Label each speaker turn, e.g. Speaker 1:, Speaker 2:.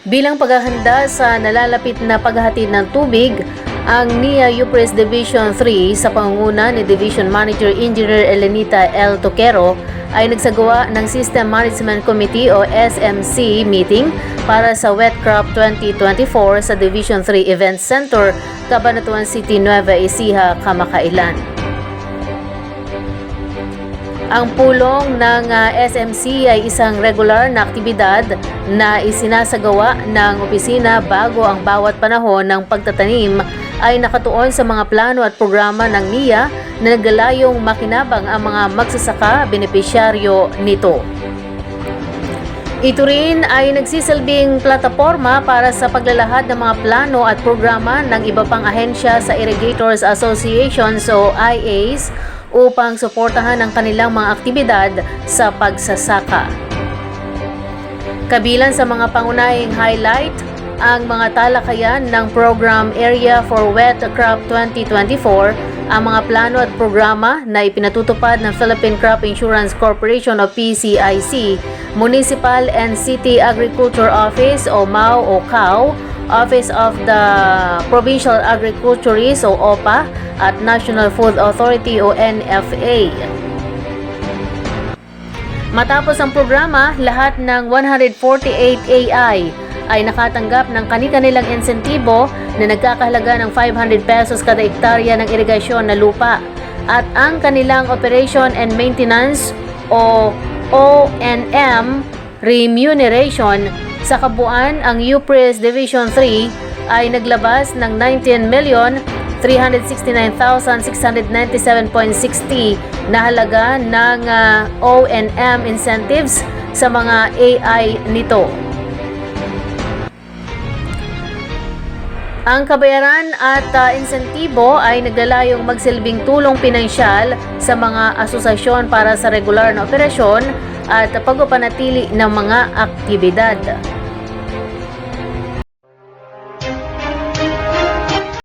Speaker 1: Bilang paghahanda sa nalalapit na paghahatid ng tubig, ang NIA UPRES Division 3 sa pangunguna ni Division Manager Engineer Elenita L. Toquero ay nagsagawa ng System Management Committee o SMC meeting para sa Wet Crop 2024 sa Division 3 Event Center, Cabanatuan City, Nueva Ecija, kamakailan. Ang pulong ng SMC ay isang regular na aktibidad na isinasagawa ng opisina bago ang bawat panahon ng pagtatanim ay nakatuon sa mga plano at programa ng NIA na naglalayong makinabang ang mga magsasaka benepisyaryo nito. Ito rin ay nagsisilbing plataforma para sa paglalahad ng mga plano at programa ng iba pang ahensya sa Irrigators Associations o IAs upang suportahan ang kanilang mga aktibidad sa pagsasaka. Kabilang sa mga pangunahing highlight ang mga talakayan ng Program Area for Wet Crop 2024, ang mga plano at programa na ipinatutupad ng Philippine Crop Insurance Corporation o PCIC, Municipal and City Agriculture Office o MAO o CAO, Office of the Provincial Agriculturist o OPA at National Food Authority o NFA. Matapos ang programa, lahat ng 148 AI ay nakatanggap ng kani-kanilang insentibo na nagkakahalaga ng 500 pesos kada hektarya ng irigasyon na lupa at ang kanilang Operation and Maintenance o ONM remuneration. Sa kabuuan, ang UPRES Division 3 ay naglabas ng 19,369,697.60 na halaga ng ONM incentives sa mga AI nito. Ang kabayaran at insentibo ay naglalayong magsilbing tulong pinansyal sa mga asosasyon para sa regular na operasyon at pagpapanatili ng mga aktibidad.